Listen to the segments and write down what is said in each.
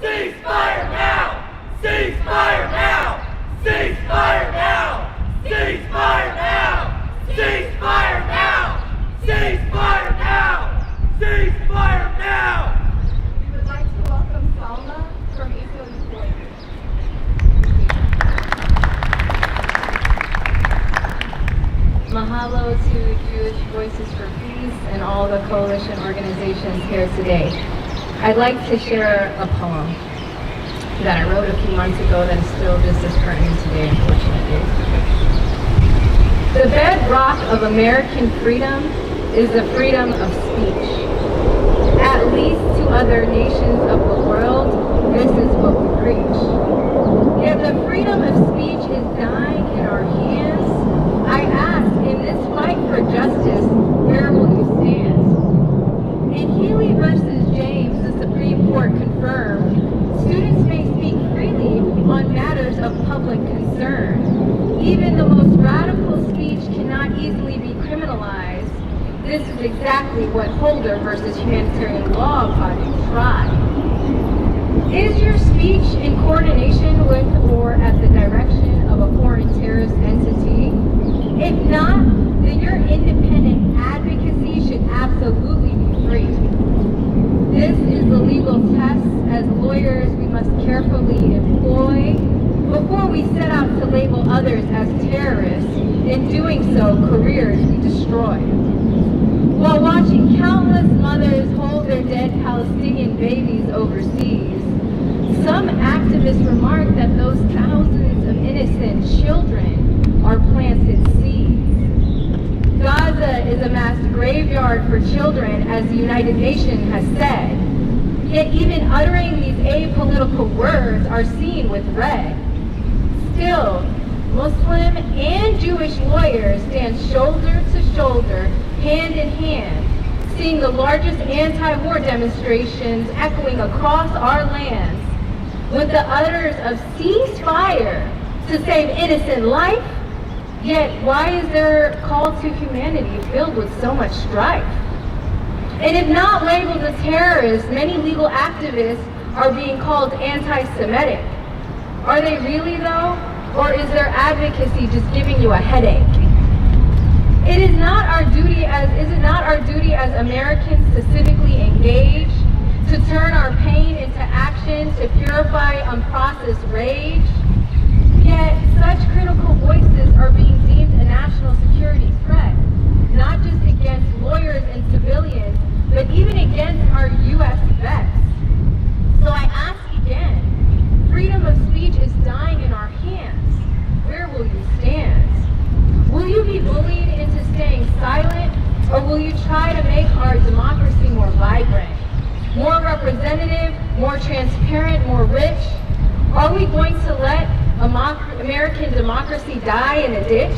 Ceasefire now! Ceasefire now! Ceasefire now! Ceasefire now! Ceasefire now! Ceasefire now! Ceasefire now! We would like to welcome Salma from ACLU. Mahalo to Jewish Voices for Peace and all the coalition organizations here today. I'd like to share a poem that I wrote a few months ago that is still just as pertinent today, unfortunately. The bedrock of American freedom is the freedom of speech. At least to other nations of the world, this is what we preach. If the freedom of speech is dying in our hands, I ask, in this fight for justice, where will you stand? In Healy versus James, the Supreme Court confirmed, students may speak freely on matters of public concern. Even the most radical speech cannot easily be criminalized. This is exactly what Holder versus Humanitarian Law Project tried. Is your speech in coordination with or at the direction of a foreign terrorist entity? If not, then your independent advocacy should absolutely be free. This is the legal test as lawyers we must carefully employ before we set out to label others as terrorists. In doing so, careers we destroy. While watching countless mothers hold their dead Palestinian babies overseas, some activists remark that those thousands of innocent children are planted seeds. Gaza is a mass graveyard for children, as the United Nations has said. Yet even uttering these apolitical words are seen with red. Still, Muslim and Jewish lawyers stand shoulder to shoulder, hand in hand, seeing the largest anti-war demonstrations echoing across our lands, with the utters of ceasefire to save innocent life. Yet why is their call to humanity filled with so much strife? And if not labeled as terrorists, many legal activists are being called anti-Semitic. Are they really though? Or is their advocacy just giving you a headache? Is it not our duty as Americans to civically engage, to turn our pain into action, to purify unprocessed rage? Yet such critical voices are being deemed a national security threat, not just against lawyers and civilians, but even against our U.S. vets. So I ask again, freedom of speech is dying in our hands. Where will you stand? Will you be bullied into staying silent, or will you try to make our democracy more vibrant, more representative, more transparent, more rich? Are we going to let American democracy die in a ditch?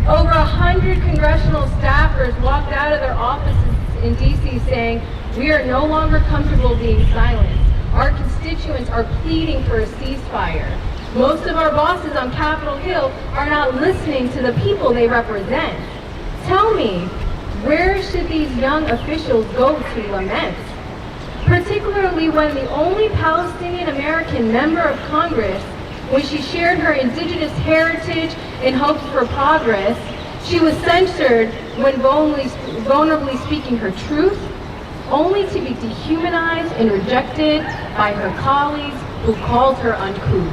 Over 100 congressional staffers walked out of their offices in D.C. saying, "We are no longer comfortable being silent. Our constituents are pleading for a ceasefire. Most of our bosses on Capitol Hill are not listening to the people they represent." Tell me, where should these young officials go to lament? Particularly when the only Palestinian American member of Congress, when she shared her indigenous heritage in hopes for progress, she was censored when vulnerably speaking her truth, only to be dehumanized and rejected by her colleagues who called her uncouth.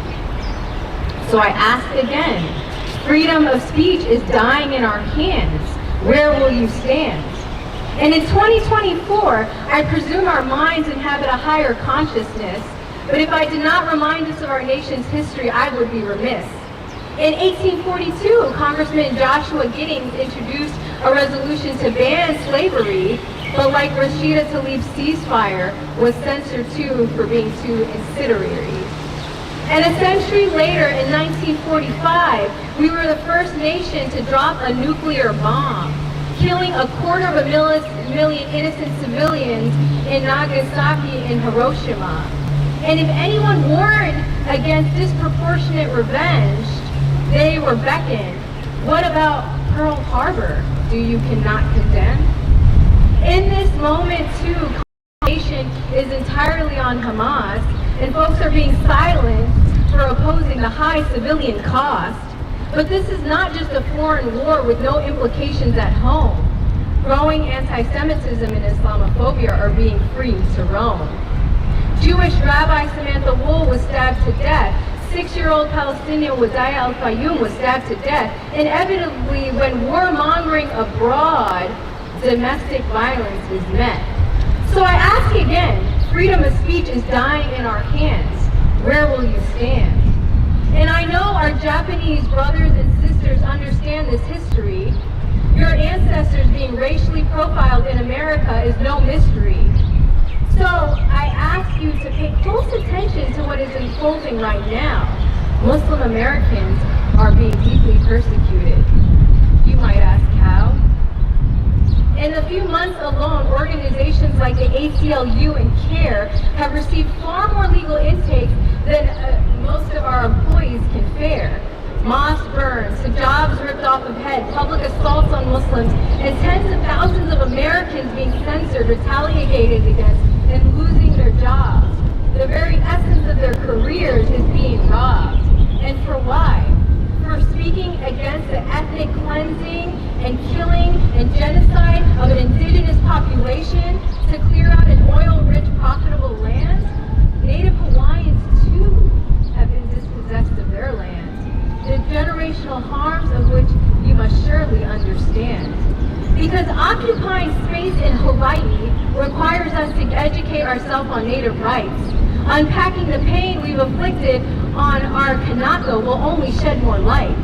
So I ask again, freedom of speech is dying in our hands. Where will you stand? And in 2024, I presume our minds inhabit a higher consciousness, but if I did not remind us of our nation's history, I would be remiss. In 1842, Congressman Joshua Giddings introduced a resolution to ban slavery, but like Rashida Tlaib's ceasefire, was censored too for being too incendiary. And a century later, in 1945, we were the first nation to drop a nuclear bomb, killing 250,000 innocent civilians in Nagasaki and Hiroshima. And if anyone warned against disproportionate revenge, they were beckoned. What about Pearl Harbor? Do you cannot condemn? In this moment, too, condemnation is entirely on Hamas, and folks are being silenced for opposing the high civilian cost. But this is not just a foreign war with no implications at home. Growing anti-Semitism and Islamophobia are being free to roam. Jewish Rabbi Samantha Wool was stabbed to death. 6-year-old Palestinian Wadaya Al-Fayoum was stabbed to death. Inevitably, when warmongering abroad, domestic violence is met. So I ask again, freedom of speech is dying in our hands. Where will you stand? And I know our Japanese brothers and sisters understand this history. Your ancestors being racially profiled in America is no mystery. So I ask you to pay close attention to what is unfolding right now. Muslim Americans are being deeply persecuted. You might ask how? In a few months alone, organizations like the ACLU and CARE have received far more legal intakes than most of our employees can fare. Mosques burned, hijabs ripped off of head, public assaults on Muslims, and tens of thousands of Americans being censored, retaliated against, and losing their jobs. The very essence of their careers is being robbed. And for why? For speaking against the ethnic cleansing and killing and genocide of an indigenous population to clear out an oil-rich, profitable land? Native Hawaiians, too, have been dispossessed of their land. The generational harms of which you must surely understand. Because occupying space in Hawaii requires us to educate ourselves on Native rights. Unpacking the pain we've inflicted on our Kanaka will only shed more light.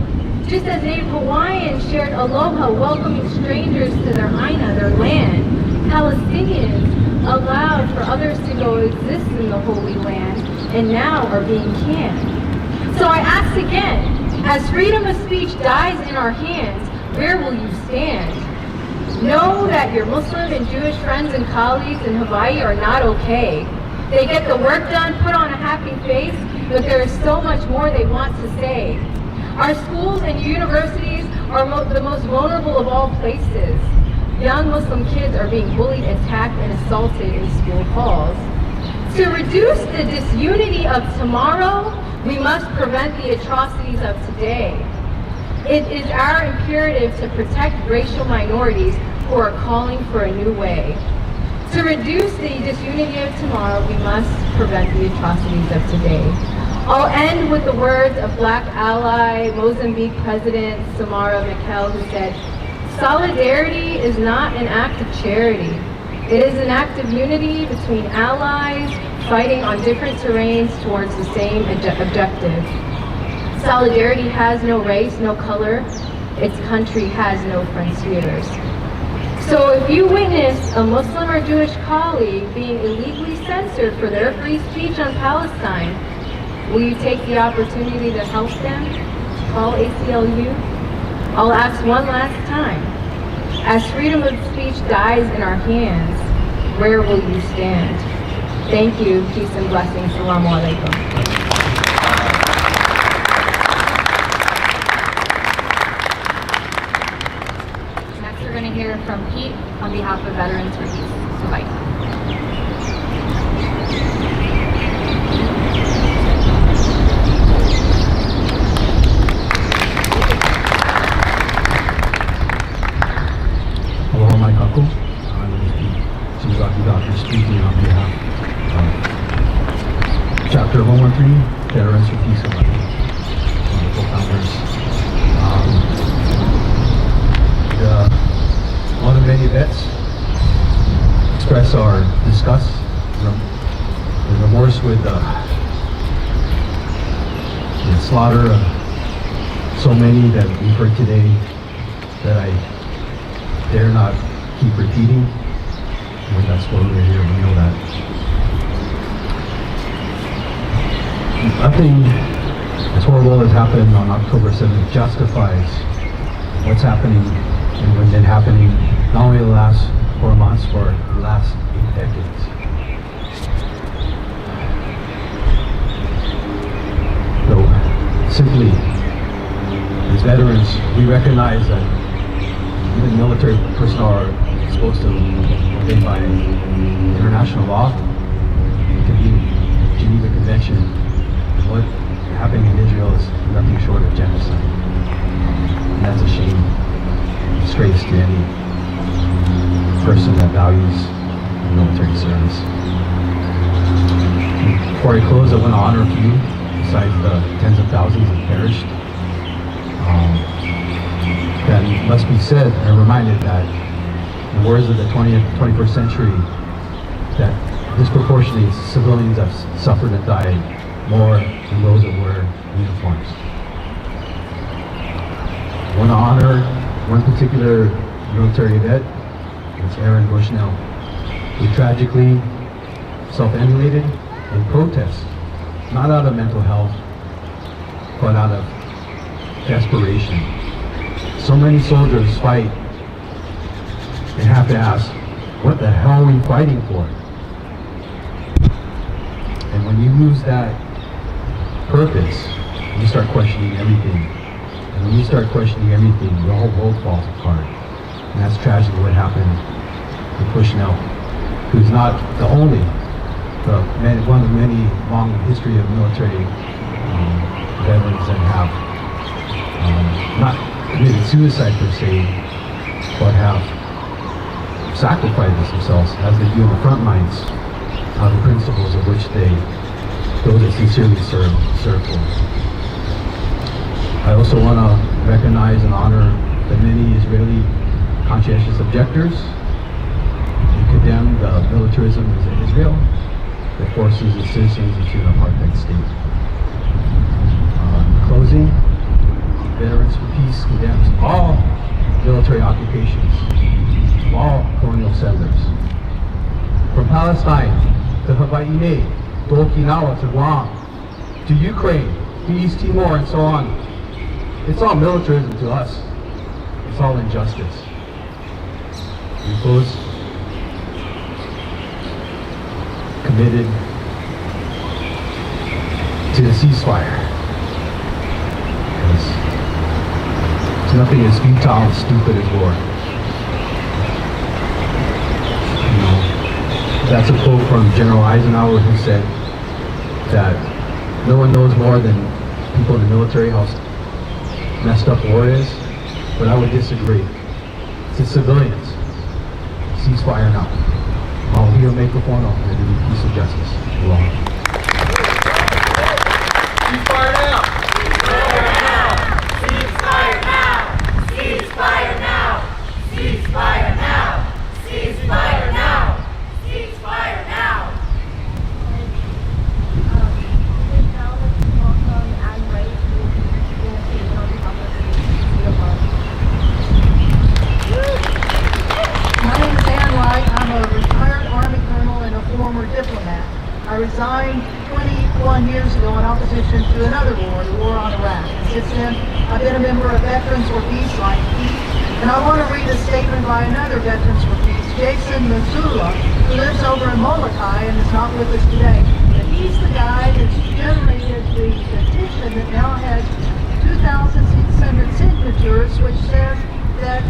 Just as Native Hawaiians shared aloha, welcoming strangers to their Aina, their land, Palestinians allowed for others to go exist in the Holy Land and now are being canned. So I ask again, as freedom of speech dies in our hands, where will you stand? Know that your Muslim and Jewish friends and colleagues in Hawaii are not okay. They get the work done, put on a happy face, but there is so much more they want to say. Our schools and universities are the most vulnerable of all places. Young Muslim kids are being bullied, attacked, and assaulted in school halls. To reduce the disunity of tomorrow, we must prevent the atrocities of today. It is our imperative to protect racial minorities who are calling for a new way. To reduce the disunity of tomorrow, we must prevent the atrocities of today. I'll end with the words of Black ally, Mozambique President Samara Machel, who said, "Solidarity is not an act of charity. It is an act of unity between allies fighting on different terrains towards the same objective. Solidarity has no race, no color. Its country has no frontiers." So if you witness a Muslim or Jewish colleague being illegally censored for their free speech on Palestine, will you take the opportunity to help them? Call ACLU? I'll ask one last time. As freedom of speech dies in our hands, where will you stand? Thank you. Peace and blessings. Assalamu alaikum. We're going to hear from Pete on behalf of Veterans for Peace. So bye. Aloha mai kakou. My name is Pete Shimazaki Doctor, speaking on behalf of Chapter 113, Veterans for Peace, one of the co-founders. One of many vets express our disgust and remorse with the slaughter of so many that we've heard today that I dare not keep repeating. And that's why we're here, we know that. Nothing as horrible as happened on October 7th justifies what's happening and what's been happening not only the last 4 months, for the last 8 decades. So simply, as veterans, we recognize that even military personnel are supposed to obey by international law, the Geneva Convention. person that values military service. Before I close, I want to honor a few besides the tens of thousands that perished. That must be said and reminded that in the wars of the 21st century, that disproportionately civilians have suffered and died more than those that wear uniforms. I want to honor one particular military vet. It's Aaron Bushnell, who tragically self-immolated in protest, not out of mental health, but out of desperation. So many soldiers fight and have to ask, what the hell are we fighting for? And when you lose that purpose, you start questioning everything. And when you start questioning everything, the whole world falls apart. And that's tragically what happened with Bushnell, who's not the only, but one of the many long history of military veterans that have not committed suicide per se, but have sacrificed themselves as they do in the front lines of the principles of which those that sincerely serve for. I also want to recognize and honor the many Israeli conscientious objectors who condemn the militarism of Israel that forces its citizens into an apartheid state. In closing, Veterans for Peace condemns all military occupations of all colonial settlers. From Palestine to Hawaii, to Okinawa, to Guam, to Ukraine, to East Timor, and so on. It's all militarism to us. It's all injustice. We close committed to the ceasefire. Because nothing as futile and stupid as war. You know, that's a quote from General Eisenhower, who said that no one knows more than people in the military how messed up war is, but I would disagree. It's the civilians. Ceasefire now. I'll hear Mokupuni and do peace and justice. Long. Ceasefire now! Ceasefire now! Ceasefire now! Ceasefire now! Ceasefire now! Ceasefire now! I resigned 21 years ago in opposition to another war, the war on Iraq. Since then, I've been a member of Veterans for Peace, like Pete, and I want to read a statement by another Veterans for Peace, Jason Missoula, who lives over in Molokai and is not with us today. But he's the guy that's generated the petition that now has 2,600 signatures, which says that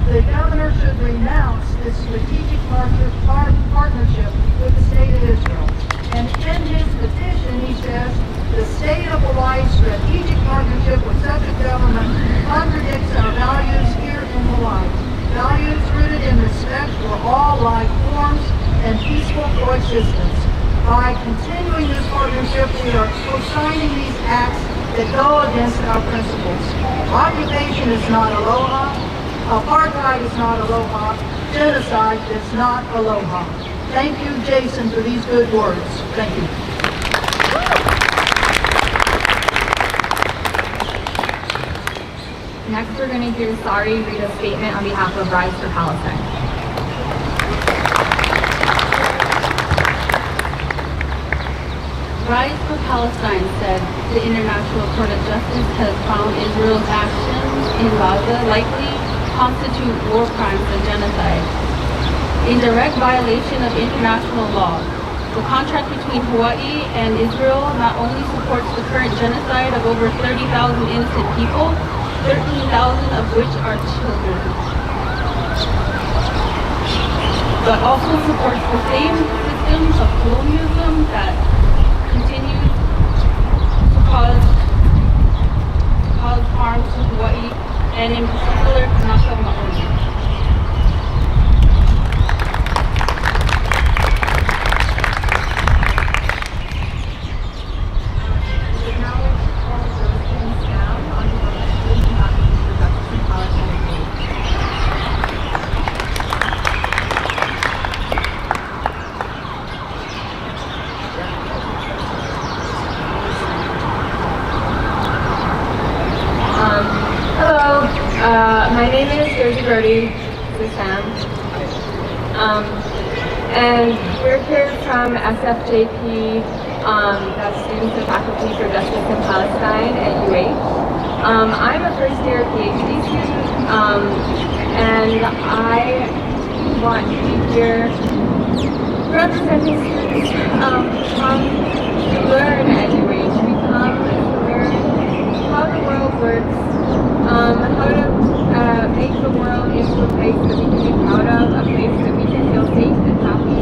the governor should renounce this strategic partnership with the state of Israel. And in his petition, he says, the state of Hawaii's strategic partnership with such a government contradicts our values here in Hawaii. Values rooted in respect for all life forms and peaceful coexistence. By continuing this partnership, we are co-signing these acts that go against our principles. Occupation is not aloha. Apartheid is not aloha. Genocide is not aloha. Thank you, Jason, for these good words. Thank you. Next, we're going to hear Sari read a statement on behalf of Rise for Palestine. Rise for Palestine said the International Court of Justice has found Israel's actions in Gaza likely constitute war crimes and genocide. In direct violation of international law, the contract between Hawaii and Israel not only supports the current genocide of over 30,000 innocent people, 13,000 of which are children, but also supports the same system of colonialism that continues to cause harm to Hawaii, and in particular, Kanaka Maoli. Brody. This is Sam. And we're here from SFJP, that's Students and Faculty for Justice in Palestine at UH. I'm a first year PhD student, and I want to be here representing students to learn at UH. We come to learn how the world works, how to make the world into a place that we can be proud of, a place that we can feel safe and happy.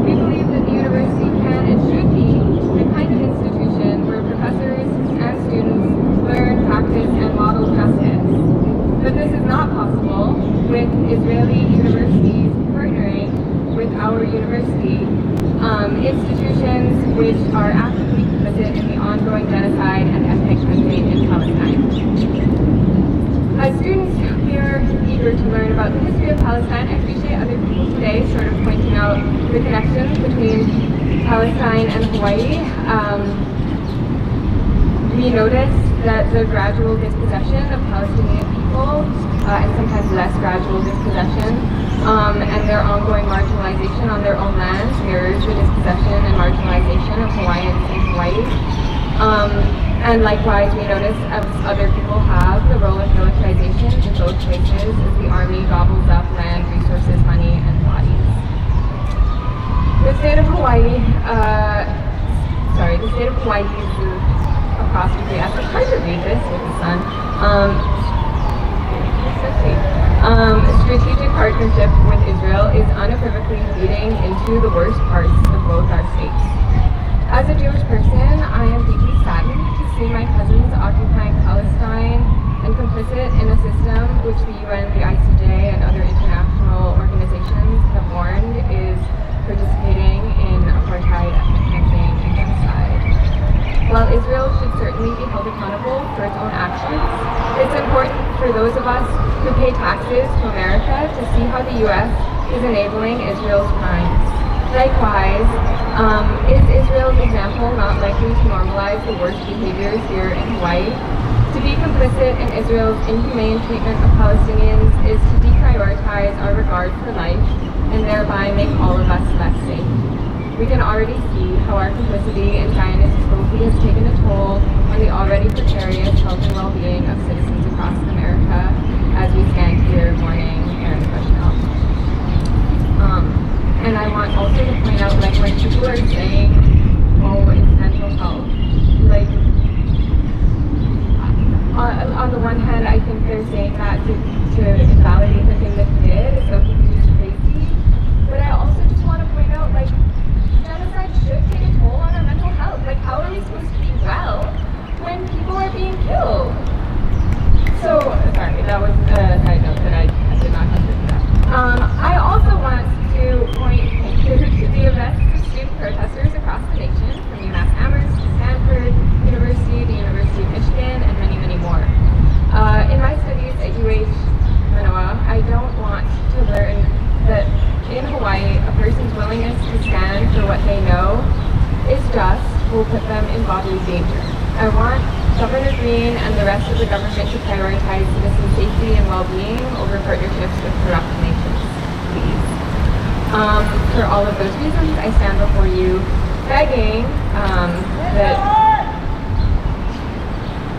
We believe that the university can and should be the kind of institution where professors and students learn, practice, and model justice. But this is not possible with Israeli universities partnering with our university, institutions which are actively complicit in the ongoing genocide and ethnic cleansing in Palestine. As students, we are eager to learn about the history of Palestine. I appreciate other people today sort of pointing out the connections between Palestine and Hawaii. We noticed that the gradual dispossession of Palestinian people, and sometimes less gradual dispossession, and their ongoing marginalization on their own lands mirrors the dispossession and marginalization of Hawaiians in Hawaii. And likewise, we notice, as other people have, the role of militarization in both places as the army gobbles up land, resources, money, and bodies. The state of Hawaii, the state of Hawaii's apostrophe, it's hard to read this with the sun. Strategic partnership with Israel is unequivocally leading into the worst parts of both our states. As a Jewish person, I am deeply saddened to see my cousins occupying Palestine and complicit in a system which the UN, the ICJ, and other international organizations have warned is participating in apartheid, ethnic cleansing, and genocide. While Israel should certainly be held accountable for its own actions, it's important for those of us who pay taxes to America to see how the US is enabling Israel's crimes. Likewise, is Israel's example not likely to normalize the worst behaviors here in Hawaii? To be complicit in Israel's inhumane treatment of Palestinians is to deprioritize our regard for life and thereby make all of us less safe. We can already see how our complicity in Zionist cruelty has taken a toll on the already precarious health and well-being of citizens across America as we stand here mourning Aaron Bushnell. And I want also to point out, like, when people are saying, oh, it's mental health, like, on the one hand, I think they're saying that to invalidate the thing that he did, so he's just crazy. But I also just want to point out, like, genocide should take a toll on our mental health. Like, how are we supposed to be well when people are being killed? So, sorry, that was a side note that I did not consider that. I also want to point to the arrests of student protesters across the nation, from UMass Amherst to Stanford University, the University of Michigan, and many, many more. In my studies at UH Manoa, I don't want to learn that in Hawaii, a person's willingness to stand for what they know is just will put them in bodily danger. I want Governor Green and the rest of the government to prioritize citizen safety and well-being over partnerships with corrupt nations, please. For all of those reasons, I stand before you begging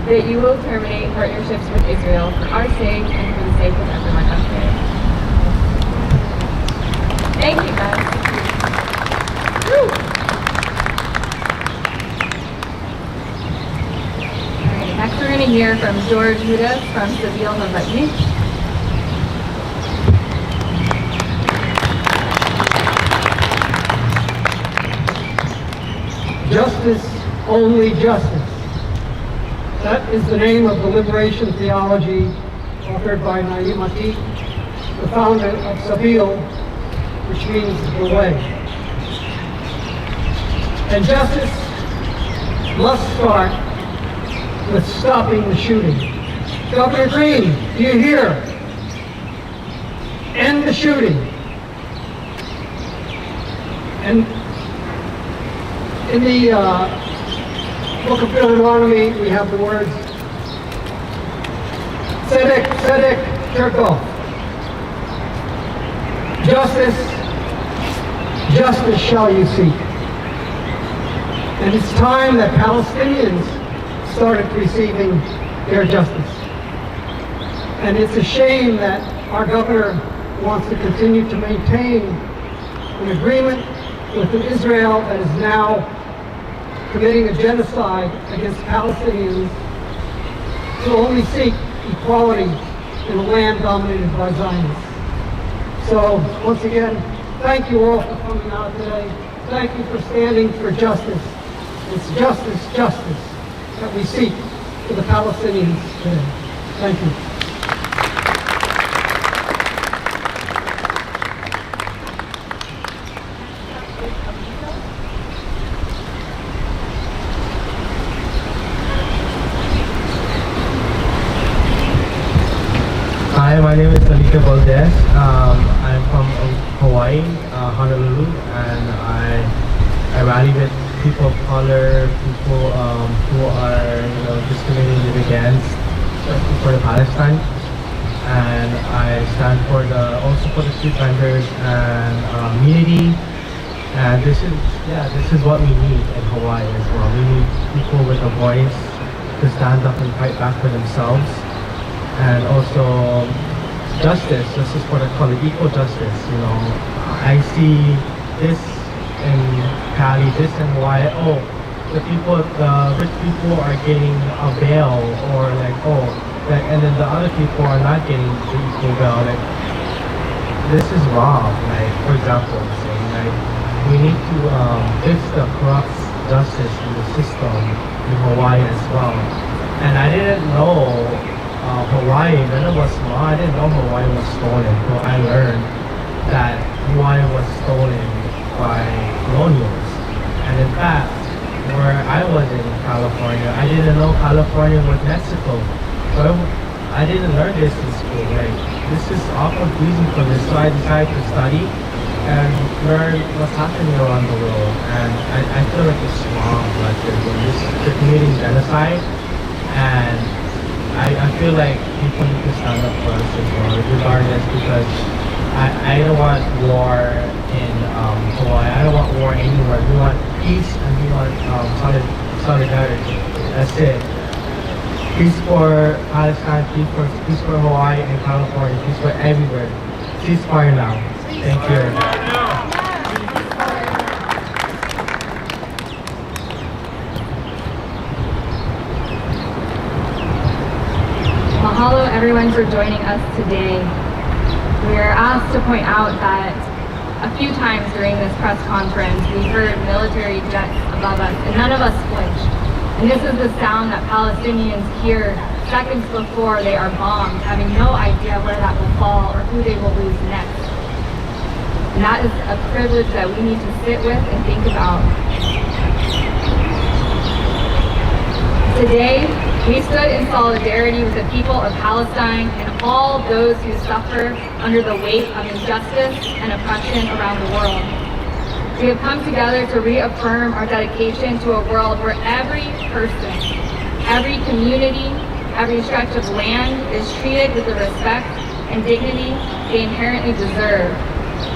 that you will terminate partnerships with Israel for our sake and for the sake of everyone out there. Thank you, guys. Woo. All right, next we're going to hear from George Huda from Seville, Hawaii. Justice, only justice. That is the name of the liberation theology authored by Naim Atik, the founder of Seville, which means the way. And justice must start with stopping the shooting. Governor Green, do you hear? End the shooting. And in the Book of Deuteronomy, we have the words, Tzedek, Tzedek, jerk off. Justice, justice shall you seek. And it's time that Palestinians started receiving their justice. And it's a shame that our governor wants to continue to maintain an agreement with Israel that is now committing a genocide against Palestinians to only seek equality in a land dominated by Zionists. So, once again, thank you all for coming out today. Thank you for standing for justice. It's justice, justice that we seek for the Palestinians today. Thank you. Hi, my name is Malika Valdez. I'm from Hawaii, Honolulu, and I rally with people of color, people who are discriminated against, especially for the Palestine. And I stand for also for the street vendors and community. And this is what we need in Hawaii as well. We need people with a voice to stand up and fight back for themselves. And also justice for the color, equal justice. I see this in Cali, this in Hawaii. Oh, the rich people are getting a bail, or and then the other people are not getting the equal bail. This is wrong. For example, we need to fix the corrupt justice in the system in Hawaii as well. And I didn't know Hawaii, when I was small, I didn't know Hawaii was stolen. So I learned that Hawaii was stolen by colonials. And in fact, where I was in California, I didn't know California was Mexico. So I didn't learn this in school. This is all confusing for me. So I decided to study and learn what's happening around the world. And I feel like it's wrong, they're committing genocide. And I feel like people need to stand up for us as well, regardless, because I don't want war in Hawaii. I don't want war anywhere. We want peace and we want solidarity. That's it. Peace for Palestine, peace for Hawaii and California, peace for everywhere. Ceasefire now. Thank you. Mahalo everyone for joining us today. We are asked to point out that a few times during this press conference we heard military jets above us and none of us flinched. And this is the sound that Palestinians hear seconds before they are bombed, having no idea where that will fall or who they will lose next. And that is a privilege that we need to sit with and think about. Today, we stood in solidarity with the people of Palestine and all those who suffer under the weight of injustice and oppression around the world. We have come together to reaffirm our dedication to a world where every person, every community, every stretch of land is treated with the respect and dignity they inherently deserve.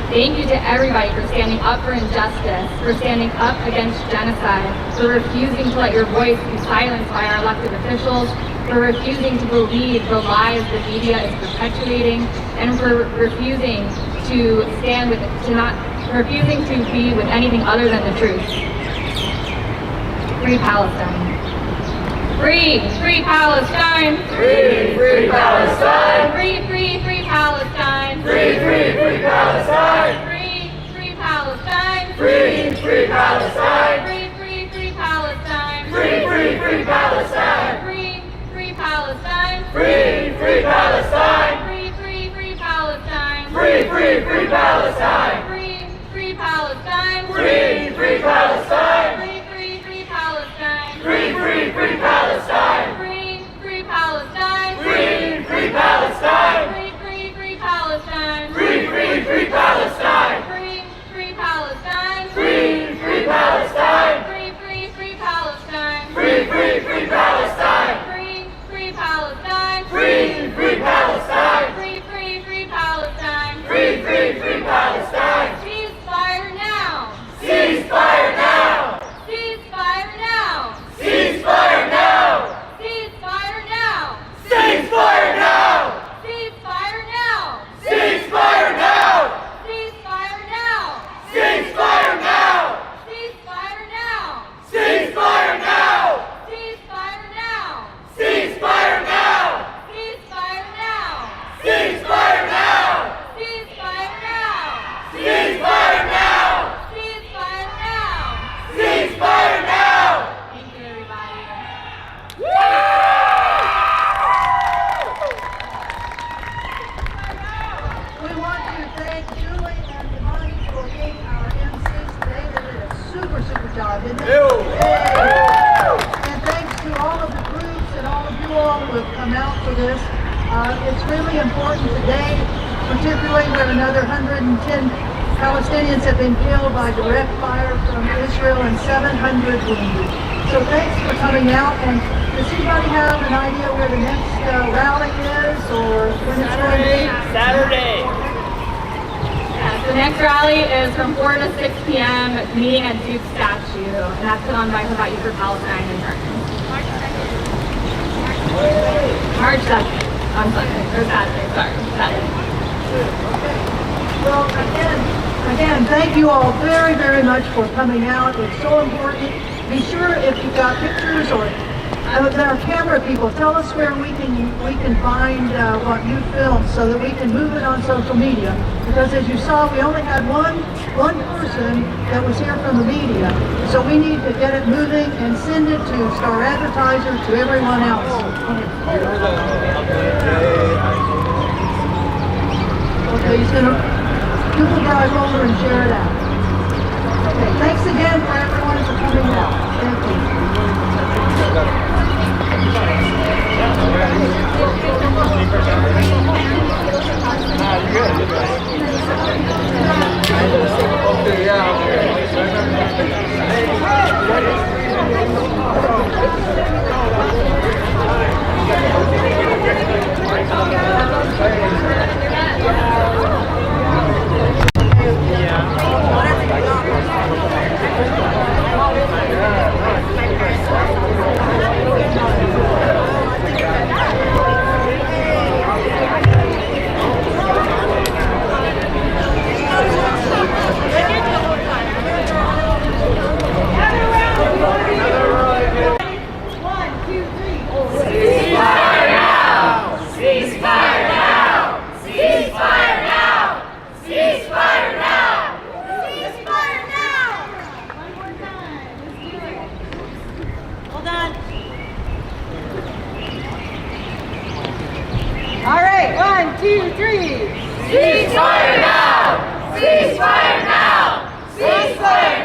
Thank you to everybody for standing up for injustice, for standing up against genocide, for refusing to let your voice be silenced by our elected officials, for refusing to believe the lies the media is perpetuating, and for refusing to refusing to be with anything other than the truth. Free Palestine. Free, free Palestine. Free, free Palestine. Free, free, free Palestine. Free, free, free Palestine. Free, free Palestine. Free, free Palestine. Free, free, free Palestine. Free, free, free Palestine. Free, free Palestine. Free, free Palestine. Free, free, free Palestine. Free, free, free Palestine. Free, free Palestine. Free, free Palestine. Free, free, free Palestine. Free, free, free Palestine. Free, free Palestine. Free, free Palestine. Free, free, free Palestine. Free, free, free Palestine. Free, free Palestine. Free, free Palestine. Free, free, free Palestine. Free, free, free Palestine. Free, free Palestine. Free, free Palestine. Free, Palestinians have been killed by direct fire from Israel and 700 wounded. So thanks for coming out. And does anybody have an idea where the next rally is or when it's going to be? Saturday. The next rally is from 4 to 6 p.m. meeting at Duke Statue, and that's put on by Hawaii for Palestine in Turkey. March 2nd. On Sunday, or Saturday, sorry, Saturday. Well, again, thank you all very, very much for coming out. It's so important. Be sure if you've got pictures or our camera people, tell us where we can find what you filmed so that we can move it on social media. Because as you saw, we only had one person that was here from the media. So we need to get it moving and send it to Star Advertiser, to everyone else. Okay, he's going to Google Drive over and share it out. Okay, thanks again for everyone for coming out. Thank you. All right, 1, 2, 3. Ceasefire now! Ceasefire now! Ceasefire